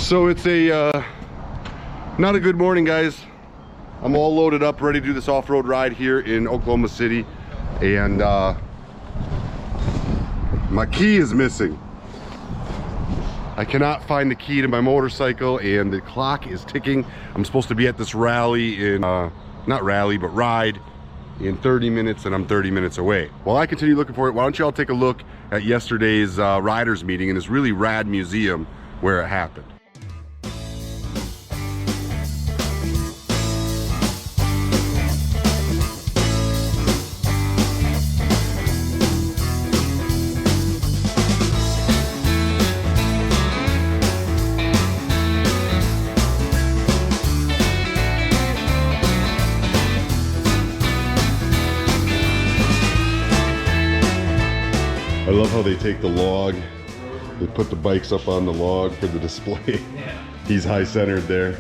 So it's a not a good morning, guys. I'm all loaded up, ready to do this off-road ride here in Oklahoma City, and my key is missing. I cannot find the key to my motorcycle, and the clock is ticking. I'm supposed to be at this rally in not rally but ride in 30 minutes, and I'm 30 minutes away. While I continue looking for it, why don't you all take a look at yesterday's riders meeting in this really rad museum where it happened. I love how they take the log, they put the bikes up on the log for the display. Yeah. He's high centered there.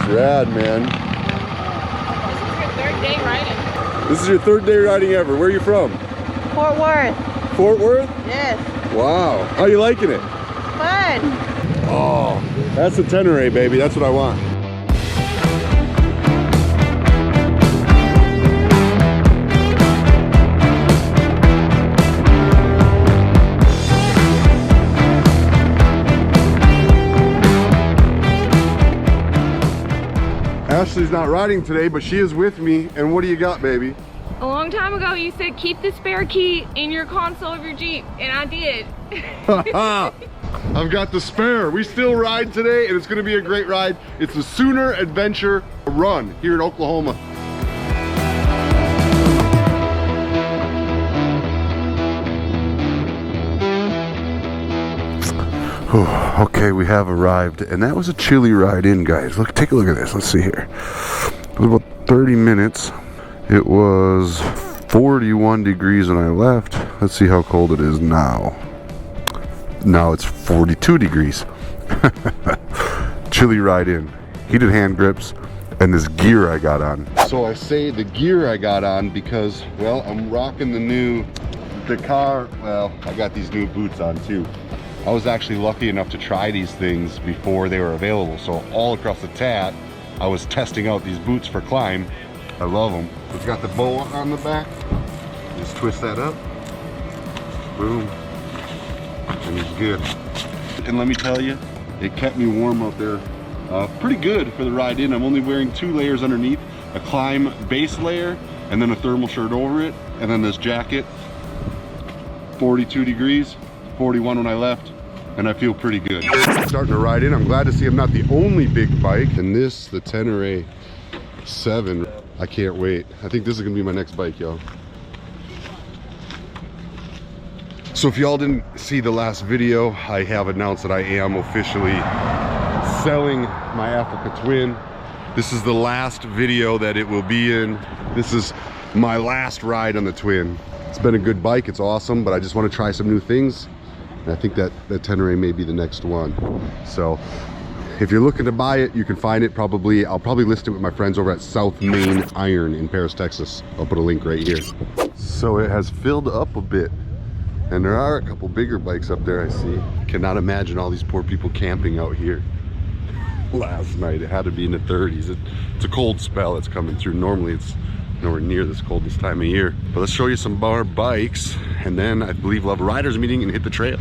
Rad, man. This is your third day riding. This is your third day riding ever. Where are you from? Fort Worth. Fort Worth? Yes. Wow. How are you liking it? Fun. Oh, that's a Tenere, baby. That's what I want. Ashley's not riding today, but she is with me. And what do you got, baby? A long time ago, you said keep the spare key in your console of your Jeep, and I did. I've got the spare. We still ride today, and it's going to be a great ride. It's the Sooner Adventure Run here in Oklahoma. Okay, we have arrived, and that was a chilly ride in, guys. Look, take a look at this. Let's see here. It was about 30 minutes. It was 41 degrees when I left. Let's see how cold it is now. Now it's 42 degrees. Chilly ride in. Heated hand grips, and this gear I got on. So I say the gear I got on because, well, I'm rocking the new Detour. Well, I got these new boots on too. I was actually lucky enough to try these things before they were available. So all across the tat, I was testing out these boots for climb. I love them. It's got the bow on the back. Just twist that up. Boom. And it's good. And let me tell you, it kept me warm out there. Pretty good for the ride in. I'm only wearing 2 layers underneath. A climb base layer, and then a thermal shirt over it. And then this jacket. 42 degrees, 41 when I left. And I feel pretty good. Starting to ride in. I'm glad to see I'm not the only big bike. And this, the Tenere 7, I can't wait. I think this is gonna be my next bike, y'all. So if y'all didn't see the last video, I have announced that I am officially selling my Africa Twin. This is the last video that it will be in. This is my last ride on the Twin. It's been a good bike, it's awesome, but I just want to try some new things. I think that Tenere may be the next one. So if you're looking to buy it, you can find it probably. I'll probably list it with my friends over at South Main Iron in Paris, Texas. I'll put a link right here. So it has filled up a bit, and there are a couple bigger bikes up there I see. Cannot imagine all these poor people camping out here. Last night it had to be in the 30s. It's a cold spell that's coming through. Normally it's nowhere near this cold this time of year. But let's show you some bar bikes, and then I believe we'll have a riders meeting and hit the trail.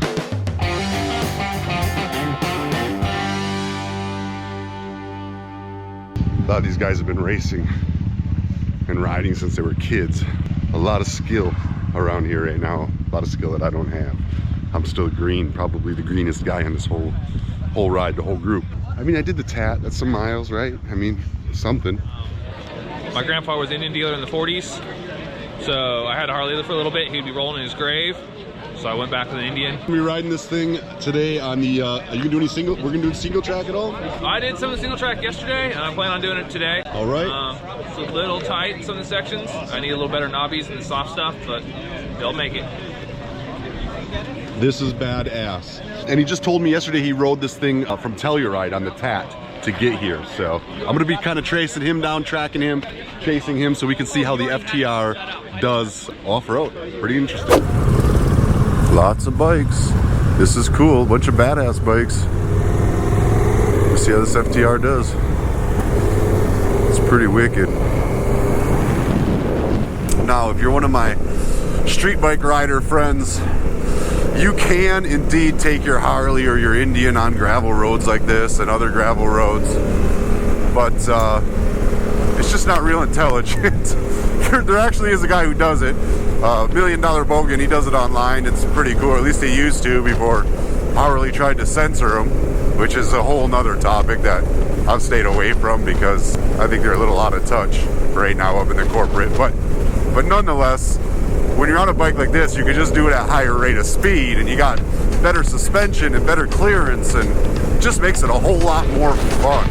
A lot of these guys have been racing and riding since they were kids. A lot of skill around here right now. A lot of skill that I don't have. I'm still green, probably the greenest guy on this whole ride, the whole group. I mean, I did the tat, that's some miles, right? I mean, something. My grandpa was an Indian dealer in the 40s, so I had a Harley for a little bit. He'd be rolling in his grave, so so I went back to the Indian. We're riding this thing today on the, are you gonna do any single, we're gonna do single track at all? I did some of the single track yesterday, and I plan on doing it today. All right. It's a little tight in some of the sections. I need a little better knobbies and the soft stuff, but they'll make it. This is badass. And he just told me yesterday he rode this thing from Telluride on the Tat to get here. So I'm gonna be kind of tracing him down, tracking him, chasing him, so we can see how the FTR does off-road. Pretty interesting. Lots of bikes. This is cool, bunch of badass bikes. Let's see how this FTR does. It's pretty wicked. Now, if you're one of my street bike rider friends, you can indeed take your Harley or your Indian on gravel roads like this and other gravel roads, but it's just not real intelligent. There actually is a guy who does it, $1 Million Bogan. He does it online. It's pretty cool. At least he used to before Harley tried to censor him, which is a whole nother topic that I've stayed away from because I think they're a little out of touch right now up in the corporate. But nonetheless, when you're on a bike like this, you can just do it at a higher rate of speed, and you got better suspension and better clearance, and it just makes it a whole lot more fun.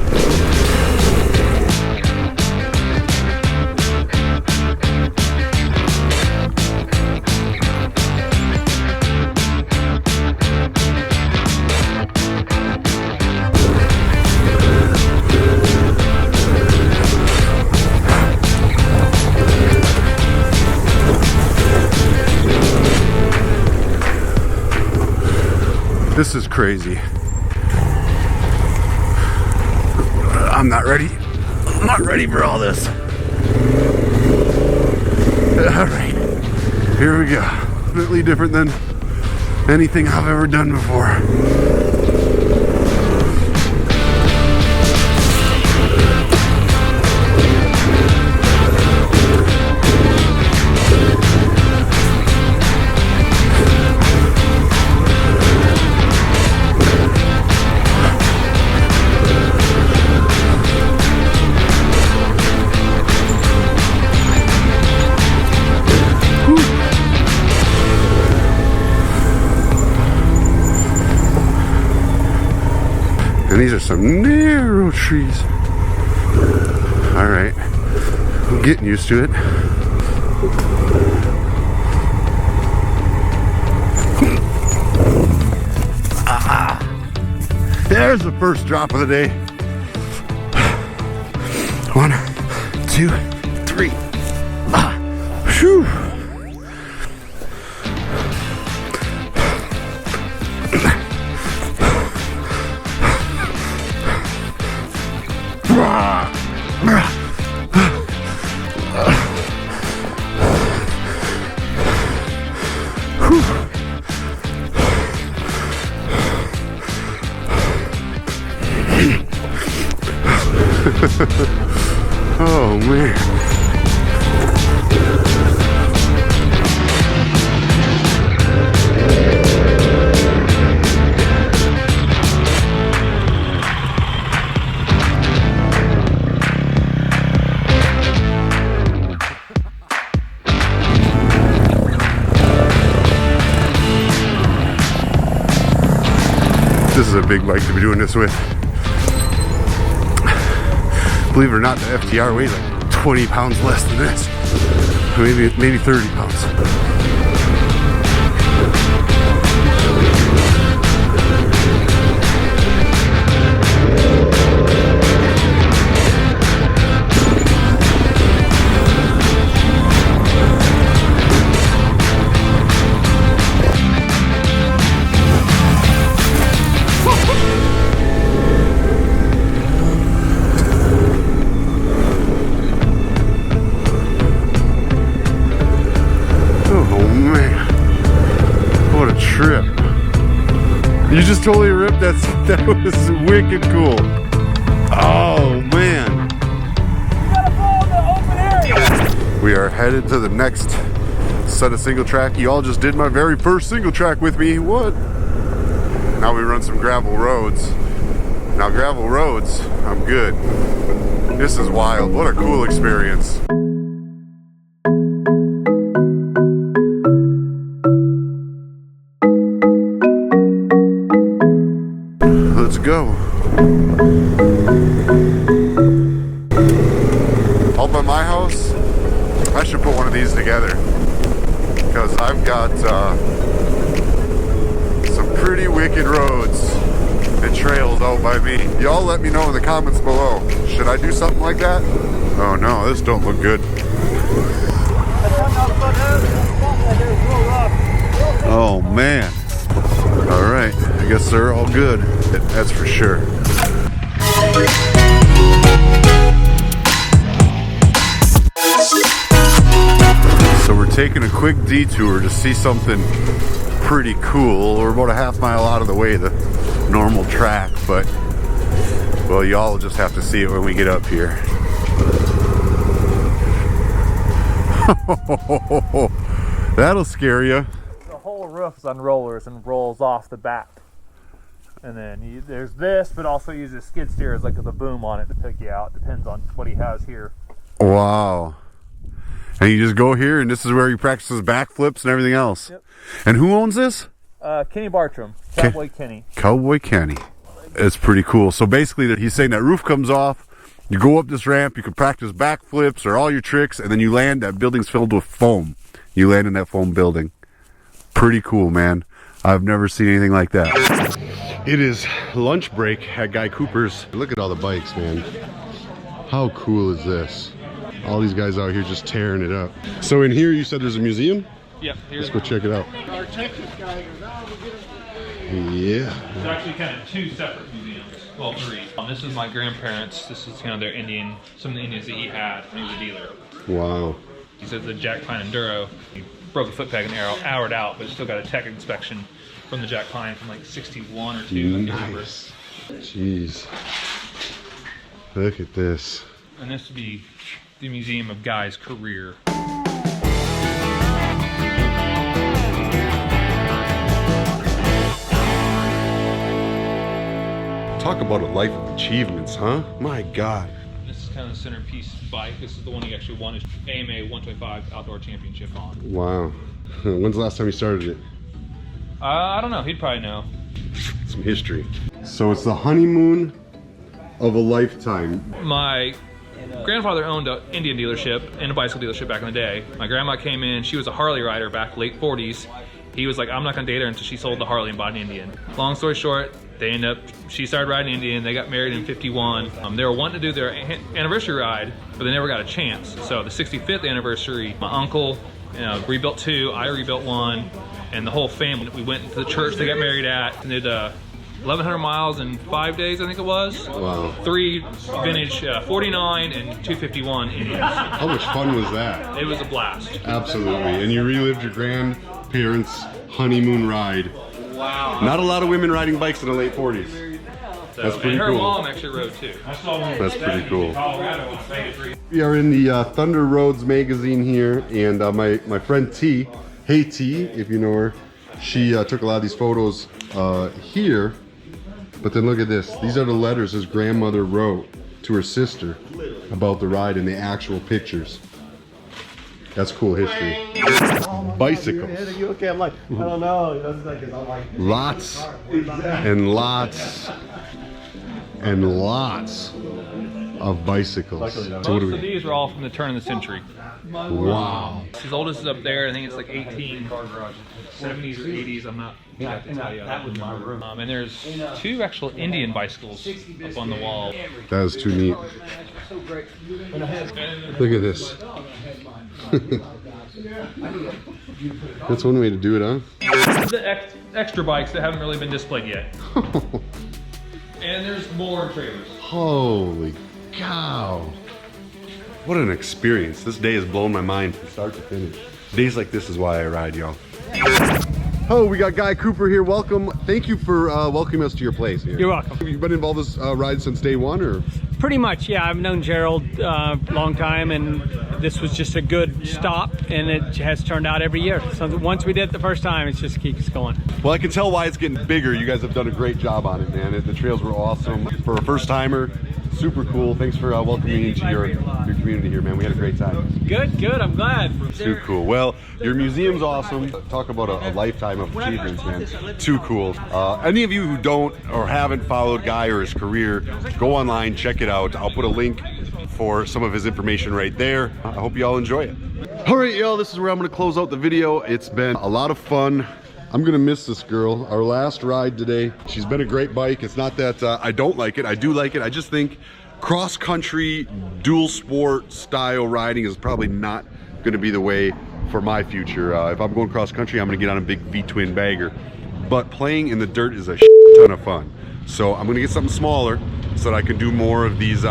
This is crazy. I'm not ready. I'm not ready for all this. All right, here we go. Completely different than anything I've ever done before. And these are some narrow trees. All right, I'm getting used to it. There's the first drop of the day. 1, 2, 3. Whew. Oh man. This is a big bike to be doing this with. Believe it or not, the FTR weighs like 20 pounds less than this. Maybe 30 pounds. You just totally ripped that. That was wicked cool. Oh man. You gotta fall in the open area. We are headed to the next set of single track. You all just did my very first single track with me. What? Now we run some gravel roads. Now gravel roads, I'm good. This is wild. What a cool experience. go. Out by my house, I should put one of these together because I've got some pretty wicked roads and trails out by me. Y'all let me know in the comments below. Should I do something like that? Oh no, this don't look good. Oh man. All right, I guess they're all good. That's for sure. So we're taking a quick detour to see something pretty cool. We're about a half mile out of the way, the normal track, but well, y'all will just have to see it when we get up here. That'll scare you. The whole roof's on rollers and rolls off the back. And then there's this, but also uses skid steers like with a boom on it to pick you out. Depends on what he has here. Wow. And you just go here and this is where he practices backflips and everything else. Yep. And who owns this? Kenny Bartram, Cowboy Kenny. Cowboy Kenny. It's pretty cool. So basically he's saying that roof comes off, you go up this ramp, you can practice backflips or all your tricks, and then you land, that building's filled with foam. You land in that foam building. Pretty cool, man. I've never seen anything like that. It is lunch break at Guy Cooper's. Look at all the bikes, man. How cool is this? All these guys out here just tearing it up. So in here you said there's a museum? Yeah, Let's go check it out. Our Texas guy goes, oh, we get Yeah. There's actually kind of two separate museums. Well, three. This is my grandparents. This is kind of their Indian, some of the Indians that he had when he was a dealer. Wow. He says the Jack Pine Enduro. He broke a foot peg and arrowed out, but still got a tech inspection from the Jack Pine from like 61 or 2. Nice. Jeez. Look at this. And this would be the museum of Guy's career. Talk about a life of achievements, huh? My God. This is kind of the centerpiece bike. This is the one he actually won his AMA 125 Outdoor Championship on. Wow. When's the last time you started it? I don't know. He'd probably know. Some history. So it's the honeymoon of a lifetime. My grandfather owned an Indian dealership and a bicycle dealership back in the day. My grandma came in. She was a Harley rider back late 40s. He was like, I'm not going to date her until she sold the Harley and bought an Indian. Long story short, she started riding Indian. They got married in 51. They were wanting to do their anniversary ride, but they never got a chance. So the 65th anniversary, my uncle rebuilt 2, I rebuilt 1, and the whole family. We went to the church they got married at and did 1,100 miles in 5 days, I think it was. Wow. 3 vintage 49 and 251 Indians. How much fun was that? It was a blast. Absolutely. And you relived your grandparents' honeymoon ride. Wow. Not a lot of women riding bikes in the late 40s. That's pretty and her cool. mom actually rode too. That's pretty cool. We are in the Thunder Roads magazine here, and my friend T, hey T, if you know her, she took a lot of these photos here. But then look at this. These are the letters his grandmother wrote to her sister about the ride and the actual pictures. That's cool history. Bicycles. You okay? I'm like, I don't know. That's like, I'm like, Lots and lots and lots of bicycles. So what Most do of we? these are all from the turn of the century. Wow. His oldest is up there. I think it's like 1870s or 80s. I'm not exact to tell you. That was my room. And there's 2 actual Indian bicycles up on the wall. That is too neat. Look at this. That's one way to do it, huh? The extra bikes that haven't really been displayed yet. And there's more trailers. Holy cow. What an experience. This day has blown my mind from start to finish. Days like this is why I ride, y'all. Oh, we got Guy Cooper here. Welcome. Thank you for welcoming us to your place here. You're welcome. Have you been involved in this ride since day one, or? Pretty much, yeah. I've known Gerald a long time, and this was just a good stop, and it has turned out every year. So once we did it the first time, it just keeps going. Well, I can tell why it's getting bigger. You guys have done a great job on it, man. The trails were awesome. For a first timer, super cool. Thanks for welcoming me into your community here, man. We had a great time. Good, I'm glad. Too cool. Well, your museum's awesome. Talk about a lifetime of achievements, man. Too cool. Any of you who don't or haven't followed Guy or his career, go online, check it out. I'll put a link for some of his information right there. I hope you all enjoy it. All right, y'all, this is where I'm gonna close out the video. It's been a lot of fun. I'm gonna miss this girl. Our last ride today. She's been a great bike. It's not that I don't like it. I do like it. I just think cross-country, dual sport style riding is probably not gonna be the way for my future. If I'm going cross-country, I'm gonna get on a big V-twin bagger. But playing in the dirt is a ton of fun. So I'm gonna get something smaller so that I can do more of these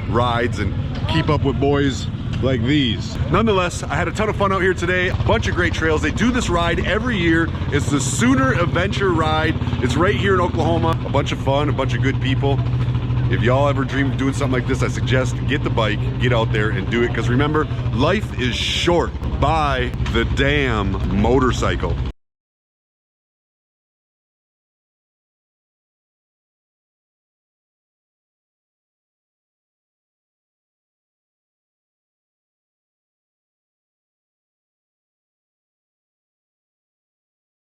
rides and keep up with boys like these. Nonetheless, I had a ton of fun out here today. A bunch of great trails. They do this ride every year. It's the Sooner Adventure Ride. It's right here in Oklahoma. A bunch of fun, a bunch of good people. If y'all ever dream of doing something like this, I suggest get the bike, get out there and do it. Because remember, life is short. Buy the damn motorcycle.